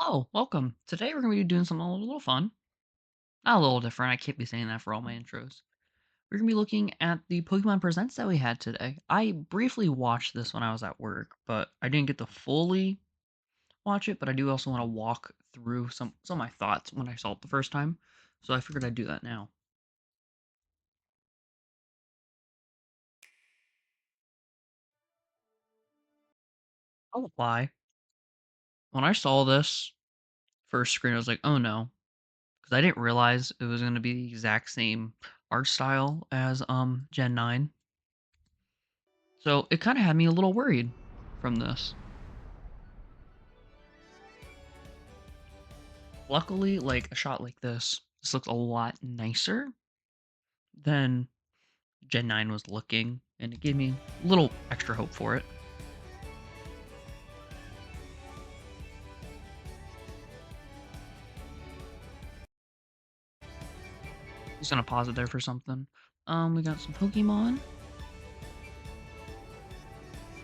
Hello, welcome. Today we're going to be doing something a little fun. Not a little different. I can't be saying that for all my intros. We're going to be looking at the Pokemon Presents that we had today. I briefly watched this when I was at work, but I didn't get to fully watch it. But I do also want to walk through some of my thoughts when I saw it the first time. So I figured I'd do that now. I'll lie. When I saw this first screen, I was like, oh no. Because I didn't realize it was going to be the exact same art style as Gen 9. So it kind of had me a little worried from this. Luckily, like a shot like this looks a lot nicer than Gen 9 was looking, and it gave me a little extra hope for it. Just gonna pause it there for something. We got some Pokemon.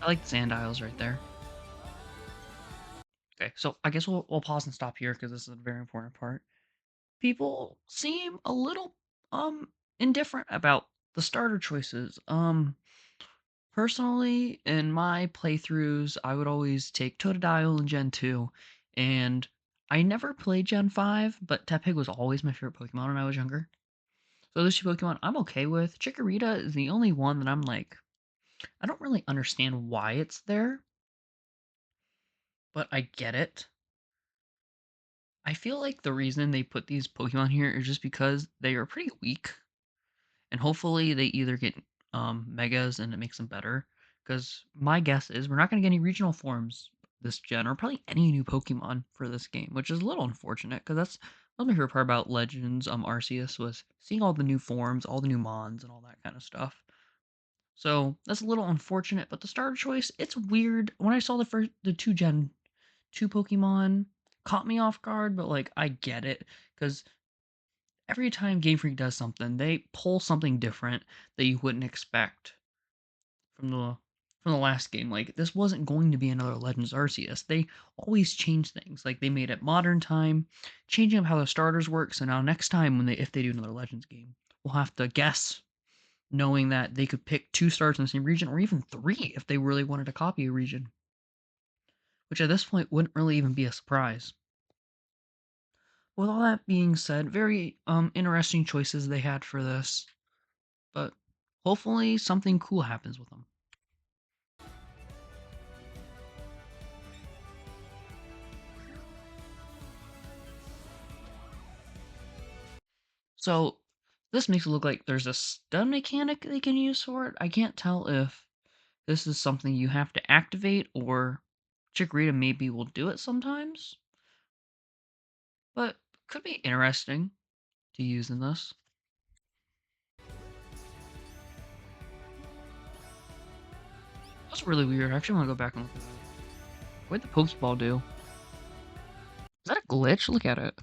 I like the Sandiles right there. Okay, so I guess we'll pause and stop here because this is a very important part. People seem a little indifferent about the starter choices. Personally, in my playthroughs, I would always take Totodile in Gen 2, and I never played Gen 5, but Tepig was always my favorite Pokemon when I was younger. So those two Pokemon I'm okay with. Chikorita is the only one that I'm like, I don't really understand why it's there, but I get it. I feel like the reason they put these Pokemon here is just because they are pretty weak, and hopefully they either get megas and it makes them better. Because my guess is we're not going to get any regional forms this gen, or probably any new Pokemon for this game, which is a little unfortunate. Because that's my favorite part about Legends Arceus was seeing all the new forms, all the new Mons, and all that kind of stuff. So that's a little unfortunate. But the starter choice, it's weird. When I saw the two Pokemon, caught me off guard, but like I get it because every time Game Freak does something, they pull something different that you wouldn't expect from the last game. Like this wasn't going to be another Legends Arceus. They always change things. Like they made it modern time, changing up how the starters work. So now next time when if they do another Legends game, we'll have to guess, knowing that they could pick two stars in the same region or even three if they really wanted to copy a region. Which at this point wouldn't really even be a surprise. With all that being said, very interesting choices they had for this. But hopefully something cool happens with them. So this makes it look like there's a stun mechanic they can use for it. I can't tell if this is something you have to activate or Chikorita maybe will do it sometimes. But could be interesting to use in this. That's really weird. I actually want to go back and look at that. What'd the Pokeball do? Is that a glitch? Look at it.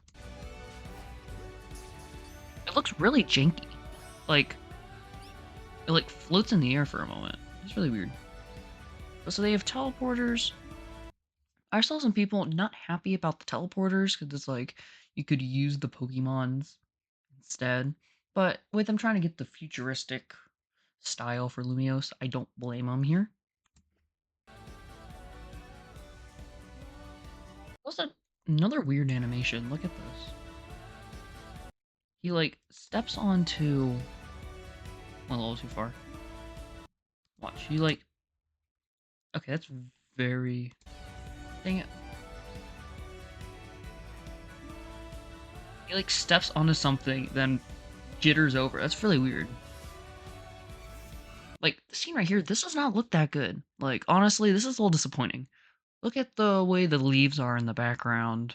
It looks really janky. Like, it like floats in the air for a moment. It's really weird. But so they have teleporters. I saw some people not happy about the teleporters because it's like you could use the Pokemons instead. But with them trying to get the futuristic style for Lumiose, I don't blame them here. Also, another weird animation. Look at this. He like steps onto one a little too far. Watch. He like okay, that's very dang it. He like steps onto something, then jitters over. That's really weird. Like the scene right here, this does not look that good. Like honestly, this is a little disappointing. Look at the way the leaves are in the background.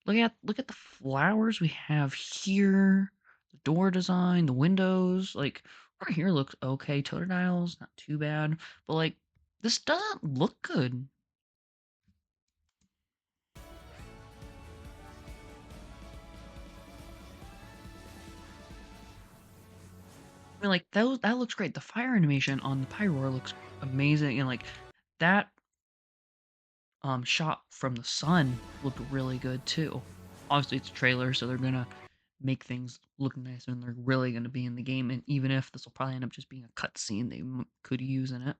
Look at the flowers we have here. The door design, the windows. Like right here looks okay. Totodile's not too bad, but like this doesn't look good. I mean, like that looks great. The fire animation on the Pyroar looks amazing, and like that shot from the sun looked really good too. Obviously, it's a trailer, so they're gonna make things look nice and they're really gonna be in the game. And even if this will probably end up just being a cutscene they could use in it.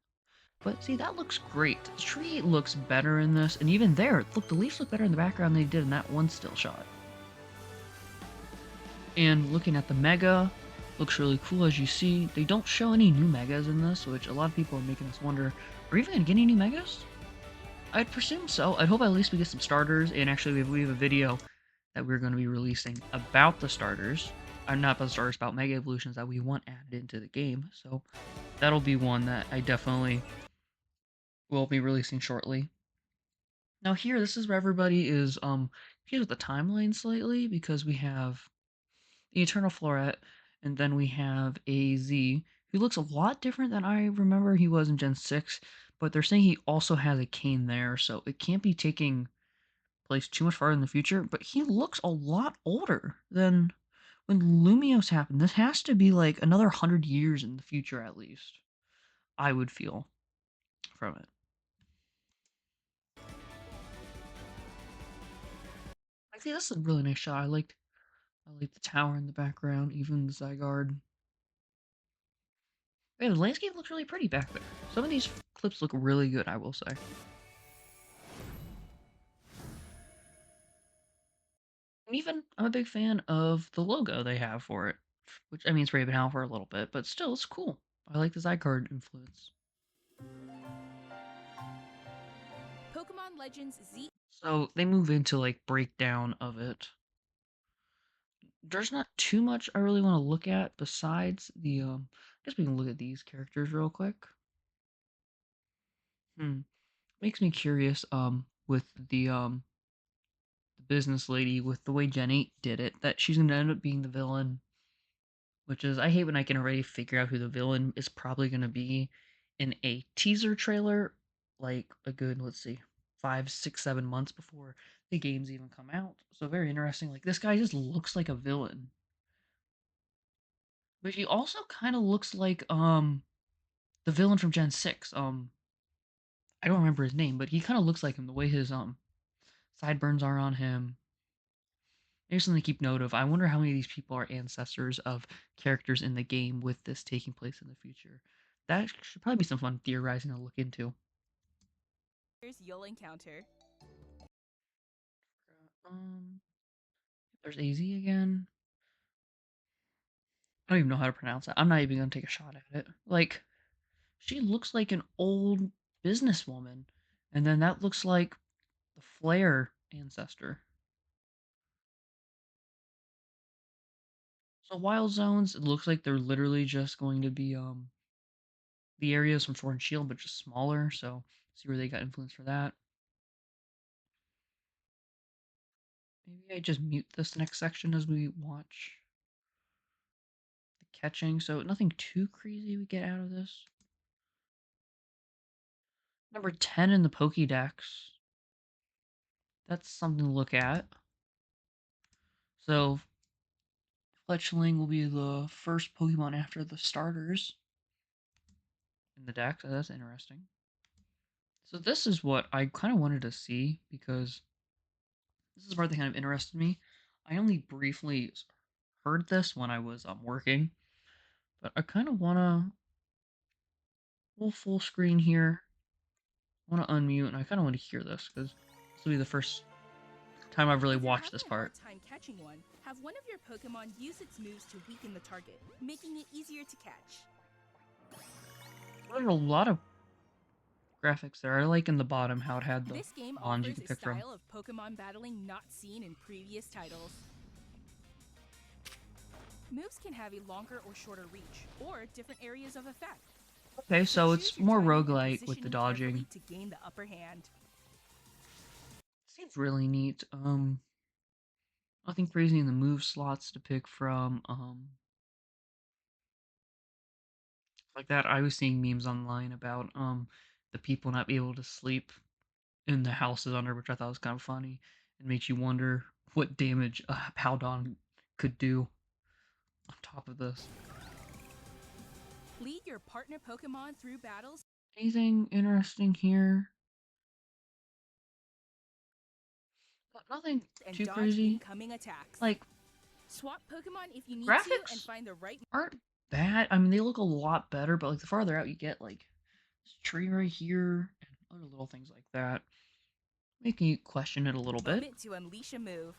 But see, that looks great. The tree looks better in this, and even there, look, the leaves look better in the background than they did in that one still shot. And looking at the mega, looks really cool as you see. They don't show any new megas in this, which a lot of people are making us wonder, are we even gonna get any new megas? I'd presume so. I'd hope at least we get some starters, and actually we have a video that we're going to be releasing about the starters. Not about the starters, about Mega Evolutions that we want added into the game. So that'll be one that I definitely will be releasing shortly. Now here, this is where everybody is confused with the timeline slightly, because we have the Eternal Floret, and then we have AZ, who looks a lot different than I remember he was in Gen 6, but they're saying he also has a cane there, so it can't be taking place too much farther in the future, but he looks a lot older than when Lumios happened. This has to be like another 100 years in the future at least, I would feel from it. I think this is a really nice shot. I like the tower in the background, even the Zygarde. Yeah, the landscape looks really pretty back there. Some of these clips look really good, I will say. And even, I'm a big fan of the logo they have for it, which, I mean, it's already been out for a little bit, but still, it's cool. I like the Zygarde influence. Pokemon Legends Z. So they move into like breakdown of it. There's not too much I really want to look at besides the I guess we can look at these characters real quick. Makes me curious with the business lady, with the way Gen 8 did it, that she's gonna end up being the villain, which is, I hate when I can already figure out who the villain is probably gonna be in a teaser trailer, like a good, let's see, 5, 6, 7 months before the games even come out. So very interesting. Like, this guy just looks like a villain. But he also kind of looks like the villain from Gen 6. I don't remember his name, but he kind of looks like him, the way his sideburns are on him. Here's something to keep note of. I wonder how many of these people are ancestors of characters in the game with this taking place in the future. That should probably be some fun theorizing to look into. You'll encounter. Um, there's AZ again. I don't even know how to pronounce that. I'm not even gonna take a shot at it. Like, she looks like an old businesswoman, and then that looks like the Flare ancestor. So Wild Zones, it looks like they're literally just going to be the areas from Sword and Shield, but just smaller. So see where they got influence for that. Maybe I just mute this next section as we watch the catching. So nothing too crazy we get out of this. Number 10 in the Pokédex. That's something to look at. So Fletchling will be the first Pokemon after the starters in the deck. So that's interesting. So this is what I kind of wanted to see, because this is part that kind of interested me. I only briefly heard this when I was working, but I kind of want to full screen here. I want to unmute, and I kind of want to hear this because this will be the first time I've really If you're watched this having a hard part. time catching one, have one of your Pokemon use its moves to weaken the target, making it easier to catch. There's a lot of graphics there. I like in the bottom how it had the This game mons you offers can a pick from. style of Pokemon battling not seen in previous titles. Moves can have a longer or shorter reach, or different areas of effect. Okay, so Choose it's your more timing and roguelike with the positioning carefully dodging. to gain the upper hand. Seems really neat. Nothing crazy in the move slots to pick from. Like that. I was seeing memes online about the people not being able to sleep in the houses under, which I thought was kind of funny. It makes you wonder what damage a Powdon could do on top of this. Lead your partner Pokemon through battles. Anything interesting here? Nothing and too dodge crazy. incoming attacks. Like, Swap Pokemon if you need to and graphics find the right. aren't bad. I mean, they look a lot better, but like the farther out you get, like this tree right here and other little things like that, making you question it a little bit. Moment to unleash a move.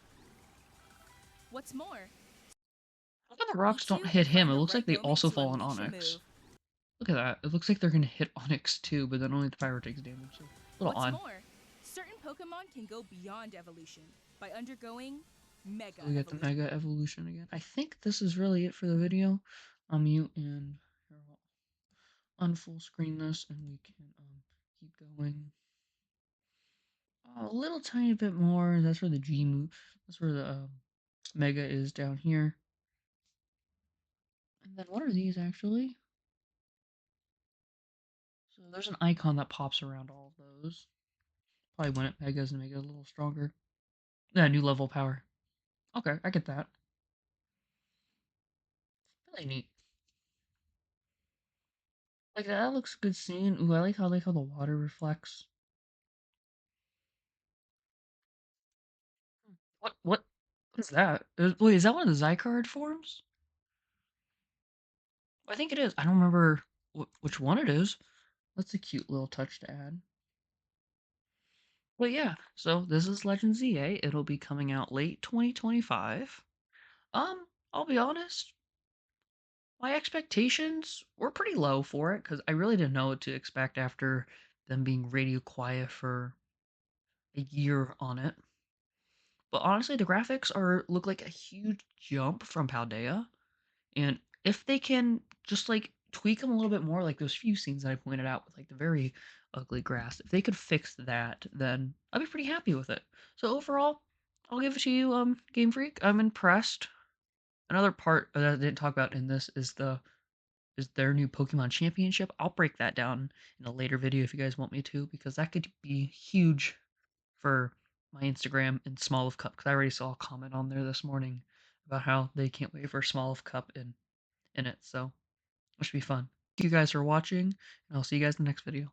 What's more, How come the rocks don't E2 hit and him? find It the looks like right they moment also to fall on unleash a Onyx. move. Look at that. It looks like they're gonna hit Onyx too, but then only the pyro takes damage. So a little What's odd. more, certain Pokemon can go beyond evolution by undergoing Mega So we get the Evolution. Mega Evolution again. I think this is really it for the video. I'll mute and unfull screen this, and we can keep going. A little tiny bit more. That's where the G move. That's where the Mega is down here. And then what are these actually? So there's an icon that pops around all of those. Probably when it Megas and make it a little stronger. Yeah, new level power. Okay, I get that. Really neat. Like that looks good scene. Ooh, I like how the water reflects. What is that? Wait, is that one of the Zycard forms? I think it is. I don't remember which one it is. That's a cute little touch to add. But yeah, so this is Legend ZA. It'll be coming out late 2025. I'll be honest, my expectations were pretty low for it because I really didn't know what to expect after them being radio quiet for a year on it. But honestly, the graphics are look like a huge jump from Paldea, and if they can just like tweak them a little bit more, like those few scenes that I pointed out with like the very ugly grass, if they could fix that, then I'd be pretty happy with it. So overall, I'll give it to you, Game Freak. I'm impressed. Another part that I didn't talk about in this is their new Pokemon Championship. I'll break that down in a later video if you guys want me to, because that could be huge for my Instagram and Small of Cup. Because I already saw a comment on there this morning about how they can't wait for Small of Cup in it. So it should be fun. Thank you guys for watching, and I'll see you guys in the next video.